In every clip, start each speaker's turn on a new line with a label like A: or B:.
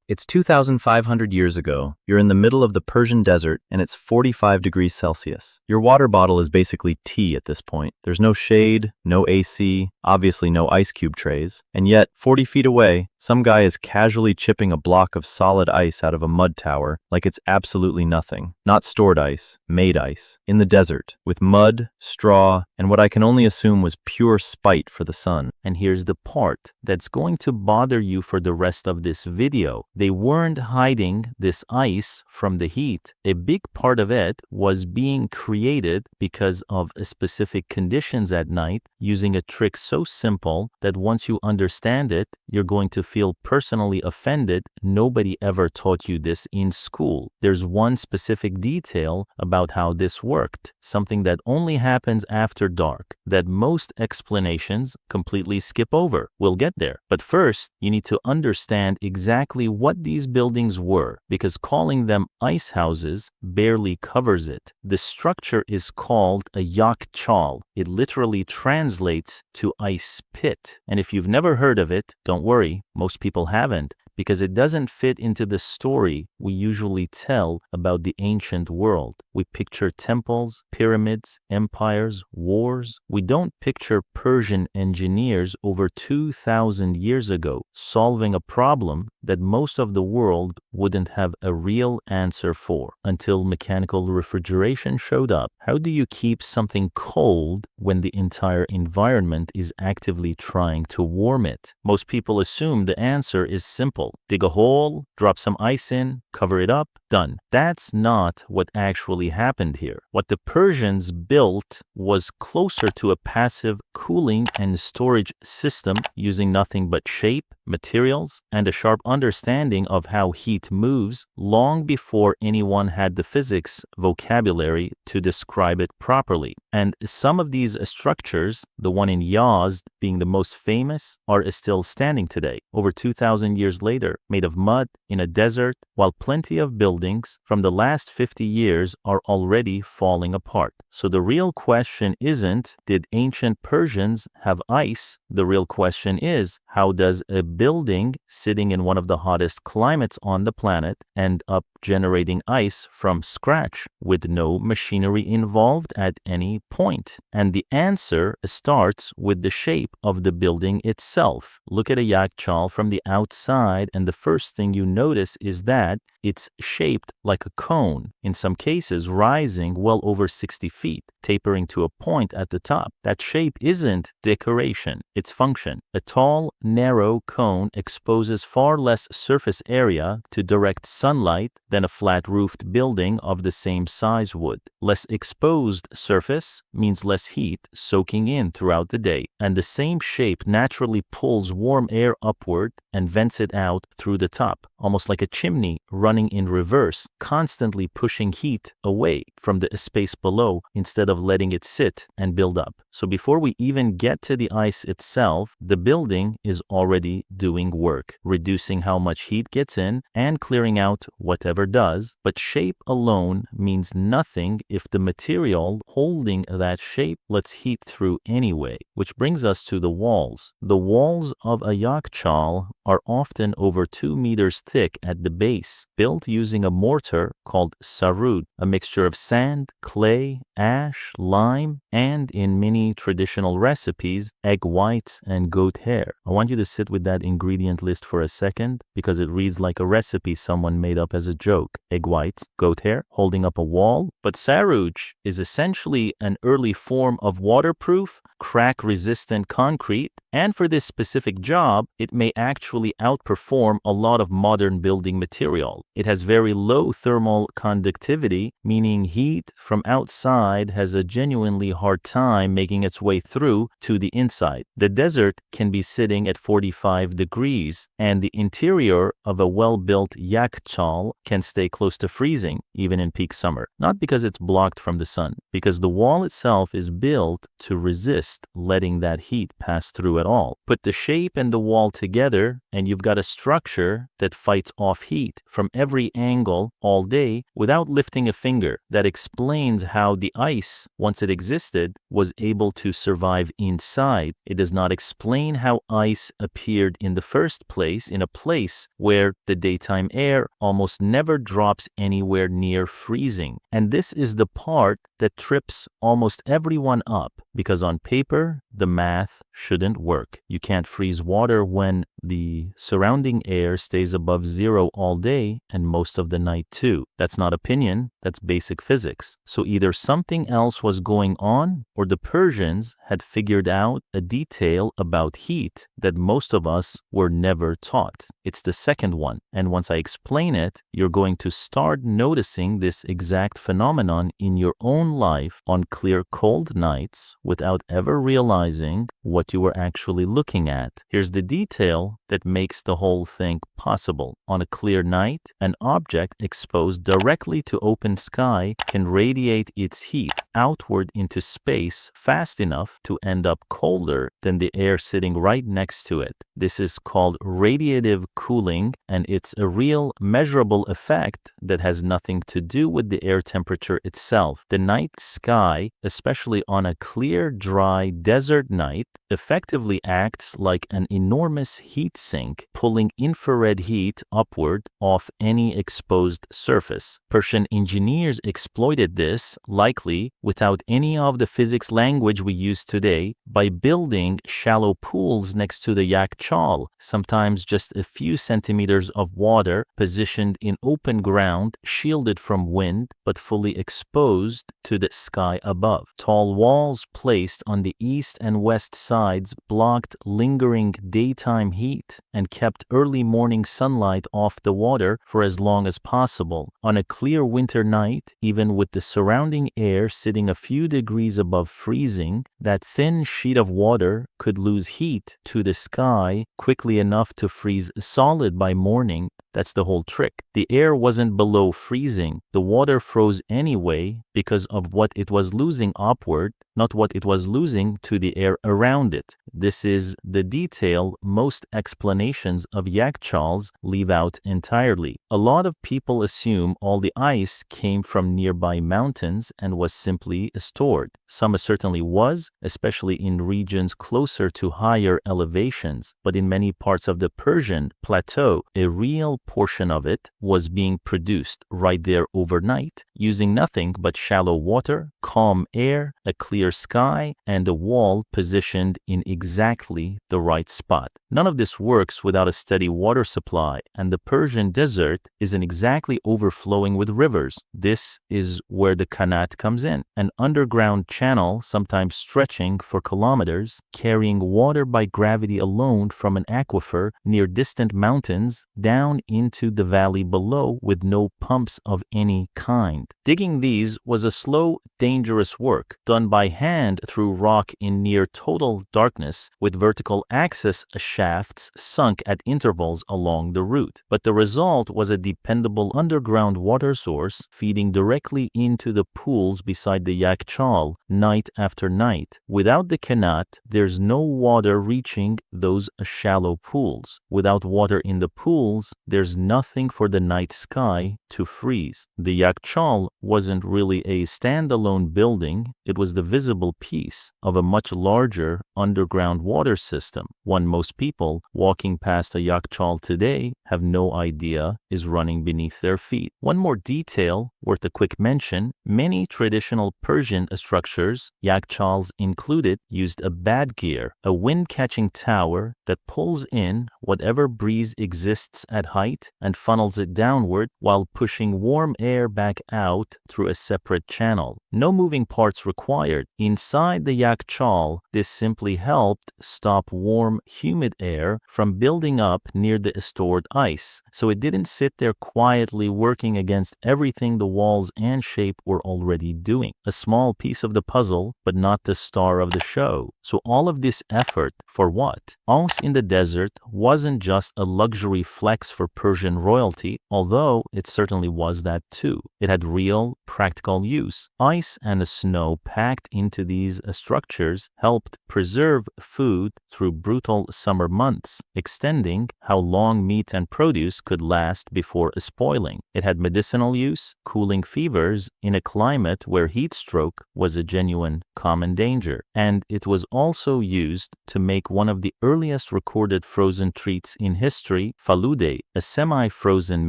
A: It's 2,500 years ago. You're in the middle of the Persian desert and it's 45 degrees Celsius. Your water bottle is basically tea at this point. There's no shade, no AC, obviously no ice cube trays. And yet, 40 feet away, some guy is casually chipping a block of solid ice out of a mud tower like it's absolutely nothing. Not stored ice, made ice. In the desert, with mud, straw, and what I can only assume was pure spite for the sun.
B: And here's the part that's going to bother you for the rest of this video. They weren't hiding this ice from the heat. A big part of it was being created because of specific conditions at night, using a trick so simple that once you understand it, you're going to feel personally offended. Nobody ever taught you this in school. There's one specific detail about how this worked, something that only happens after dark, that most explanations completely skip over. We'll get there. But first, you need to understand exactly what these buildings were, because calling them ice houses barely covers it. The structure is called a Yakhchāl. It literally translates to ice pit. And if you've never heard of it, don't worry, most people haven't, because it doesn't fit into the story we usually tell about the ancient world. We picture temples, pyramids, empires, wars. We don't picture Persian engineers over 2,000 years ago solving a problem that most of the world wouldn't have a real answer for until mechanical refrigeration showed up. How do you keep something cold when the entire environment is actively trying to warm it? Most people assume the answer is simple. Dig a hole, drop some ice in, cover it up, done. That's not what actually happened here. What the Persians built was closer to a passive cooling and storage system using nothing but shape, materials, and a sharp understanding of how heat moves long before anyone had the physics vocabulary to describe it properly. And some of these structures, the one in Yazd being the most famous, are still standing today, over 2,000 years later, made of mud in a desert, while plenty of buildings from the last 50 years are already falling apart. So the real question isn't, did ancient Persians have ice? The real question is, how does a building sitting in one of the hottest climates on the planet end up generating ice from scratch with no machinery involved at any point? And the answer starts with the shape of the building itself. Look at a Yakhchāl from the outside, and the first thing you notice is that it's shaped like a cone, in some cases rising well over 60 feet, tapering to a point at the top. That shape isn't decoration, it's function. A tall, narrow cone exposes far less surface area to direct sunlight than a flat-roofed building of the same size would. Less exposed surface means less heat soaking in throughout the day, and the same shape naturally pulls warm air upward and vents it out through the top, almost like a chimney running in reverse, constantly pushing heat away from the space below instead of letting it sit and build up. So before we even get to the ice itself, the building is already doing work, reducing how much heat gets in and clearing out whatever does. But shape alone means nothing if the material holding that shape lets heat through anyway, which brings us to the walls. The walls of a Yakhchāl are often over 2 meters thick at the base, built using a mortar called sarud, a mixture of sand, clay, ash, lime, and in many traditional recipes, egg white and goat hair. I want you to sit with that ingredient list for a second, because it reads like a recipe someone made up as a joke. Egg whites, goat hair, holding up a wall. But saruj is essentially an early form of waterproof, crack-resistant concrete, and for this specific job, it may actually outperform a lot of modern building material. It has very low thermal conductivity, meaning heat from outside has a genuinely hard time making its way through to the inside. The desert can be sitting at 45 degrees, and the interior of a well-built Yakhchāl can stay close to freezing, even in peak summer. Not because it's blocked from the sun, because the wall itself is built to resist just letting that heat pass through at all. Put the shape and the wall together, and you've got a structure that fights off heat from every angle all day without lifting a finger. That explains how the ice, once it existed, was able to survive inside. It does not explain how ice appeared in the first place in a place where the daytime air almost never drops anywhere near freezing. And this is the part that trips almost everyone up, because on paper, the math shouldn't work. You can't freeze water when the surrounding air stays above zero all day and most of the night too. That's not opinion, that's basic physics. So either something else was going on, or the Persians had figured out a detail about heat that most of us were never taught. It's the second one. And once I explain it, you're going to start noticing this exact phenomenon in your own life on clear cold nights without ever realizing what you were actually looking at. Here's the detail that makes the whole thing possible. On a clear night, an object exposed directly to open sky can radiate its heat outward into space fast enough to end up colder than the air sitting right next to it. This is called radiative cooling, and it's a real measurable effect that has nothing to do with the air temperature itself. The night sky, especially on a clear, dry desert night, effectively acts like an enormous heat sink, pulling infrared heat upward off any exposed surface. Persian engineers exploited this, likely without any of the physics language we use today, by building shallow pools next to the Yakhchāl, sometimes just a few centimeters of water positioned in open ground, shielded from wind, but fully exposed to the sky above. Tall walls placed on the east and west sides blocked lingering daytime heat and kept early morning sunlight off the water for as long as possible. On a clear winter night, even with the surrounding air sitting a few degrees above freezing, that thin sheet of water could lose heat to the sky quickly enough to freeze solid by morning. That's the whole trick. The air wasn't below freezing. The water froze anyway because of what it was losing upward, not what it was losing to the air around it. This is the detail most explanations of Yakhchāls leave out entirely. A lot of people assume all the ice came from nearby mountains and was simply stored. Some certainly was, especially in regions closer to higher elevations, but in many parts of the Persian plateau, a real portion of it was being produced right there overnight, using nothing but shallow water, calm air, a clear sky, and a wall positioned in exactly the right spot. None of this works without a steady water supply, and the Persian desert isn't exactly overflowing with rivers. This is where the Qanat comes in, an underground channel sometimes stretching for kilometers, carrying water by gravity alone from an aquifer near distant mountains down into the valley below with no pumps of any kind. Digging these was a slow, dangerous work done by hand through rock in near total darkness, with vertical axis shafts sunk at intervals along the route. But the result was a dependable underground water source feeding directly into the pools beside the Yakhchāl night after night. Without the Qanat, there's no water reaching those shallow pools. Without water in the pools, there's nothing for the night sky to freeze. The Yakhchāl wasn't really a standalone building, it was the visible piece of a much larger underground water system, one most people walking past a Yakhchāl today have no idea is running beneath their feet. One more detail worth a quick mention: many traditional Persian structures, Yakhchāls included, used a badgir, a wind-catching tower that pulls in whatever breeze exists at height and funnels it downward while pushing warm air back out through a separate channel. No moving parts required. Inside the Yakhchāl, this simply helped stop warm, humid air from building up near the stored ice, so it didn't sit there quietly working against everything the walls and shape were already doing. A small piece of the puzzle, but not the star of the show. So all of this effort for what? Ice in the desert wasn't just a luxury flex for Persian royalty, although it certainly was that too. It had real, practical use. Ice and the snow packed into these structures helped preserve food through brutal summer months, extending how long meat and produce could last before spoiling. It had medicinal use, cooling fevers in a climate where heat stroke was a genuine common danger. And it was also used to make one of the earliest recorded frozen treats in history, falude, a semi-frozen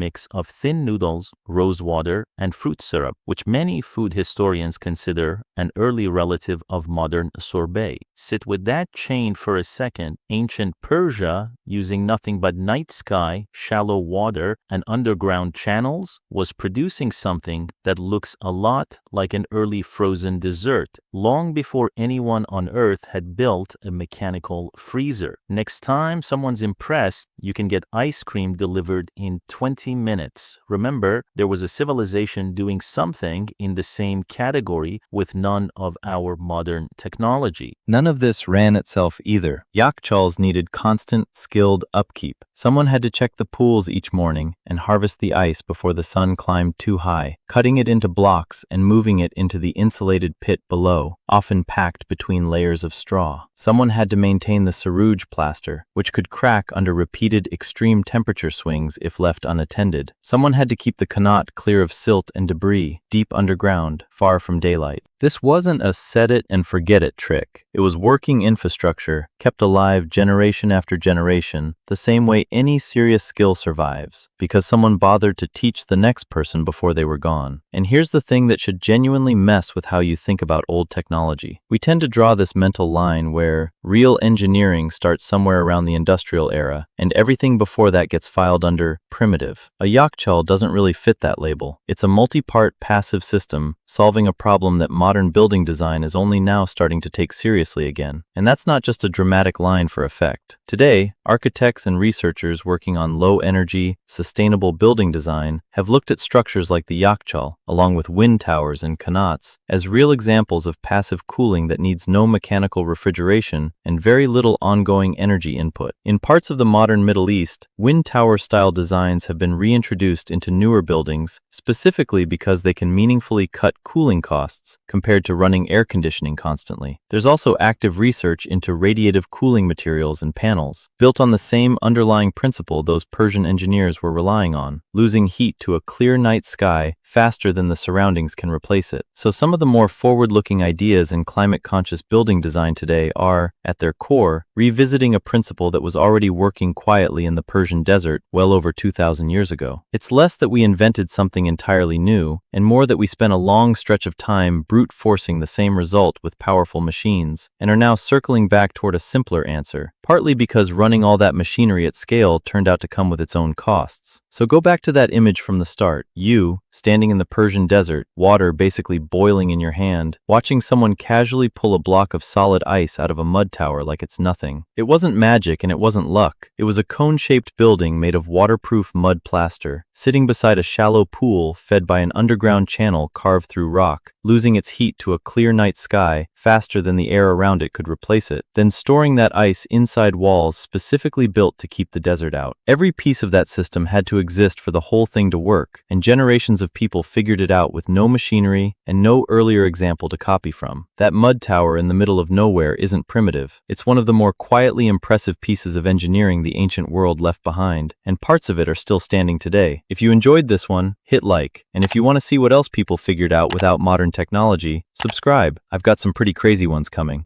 B: mix of thin noodles, rose water, and fruit syrup, which many food historians consider an early relative of modern sorbet. Sit with that chain for a second. Ancient Persia, using nothing but night sky, shallow water, and underground channels, was producing something that looks a lot like an early frozen dessert, long before anyone on Earth had built a mechanical freezer. Next time someone's impressed, you can get ice cream delivered in 20 minutes. Remember, there was a civilization doing something in the same category with none of our modern technology.
A: None of this ran itself either. Yakhchāls needed constant, skilled upkeep. Someone had to check the pools each morning and harvest the ice before the sun climbed too high, cutting it into blocks and moving it into the insulated pit below, often packed between layers of straw. Someone had to maintain the sarouge plaster, which could crack under repeated extreme temperature swings if left unattended. Someone had to keep the qanat clear of silt and debris, deep underground, far from daylight. This wasn't a set-it-and-forget-it trick. It was working infrastructure, kept alive generation after generation, the same way any serious skill survives, because someone bothered to teach the next person before they were gone. And here's the thing that should genuinely mess with how you think about old technology. We tend to draw this mental line where real engineering starts somewhere around the industrial era, and everything before that gets filed under primitive. A Yakhchāl doesn't really fit that label. It's a multi-part passive system solving a problem that modern building design is only now starting to take seriously again. And that's not just a dramatic line for effect. Today, architects and researchers working on low-energy, sustainable building design have looked at structures like the Yakhchāl, along with wind towers and qanats, as real examples of passive cooling that needs no mechanical refrigeration and very little ongoing energy input. In parts of the modern Middle East, wind tower-style designs have been reintroduced into newer buildings, specifically because they can meaningfully cut cooling costs compared to running air conditioning constantly. There's also active research into radiative cooling materials and panels, built on the same underlying principle those Persian engineers were relying on, losing heat to a clear night sky faster than the surroundings can replace it. So some of the more forward-looking ideas in climate-conscious building design today are, at their core, revisiting a principle that was already working quietly in the Persian desert well over 2,000 years ago. It's less that we invented something entirely new, and more that we spent a long stretch of time brute-forcing the same result with powerful machines, and are now circling back toward a simpler answer, partly because running all that machinery at scale turned out to come with its own costs. So go back to that image from the start. You, standing in the Persian desert, water basically boiling in your hand, watching someone casually pull a block of solid ice out of a mud tower like it's nothing. It wasn't magic and it wasn't luck. It was a cone-shaped building made of waterproof mud plaster, sitting beside a shallow pool fed by an underground channel carved through rock, losing its heat to a clear night sky faster than the air around it could replace it, then storing that ice inside walls specifically built to keep the desert out. Every piece of that system had to exist for the whole thing to work, and generations of people figured it out with no machinery and no earlier example to copy from. That mud tower in the middle of nowhere isn't primitive. It's one of the more quietly impressive pieces of engineering the ancient world left behind, and parts of it are still standing today. If you enjoyed this one, hit like, and if you want to see what else people figured out without modern technology, subscribe. I've got some pretty crazy ones coming.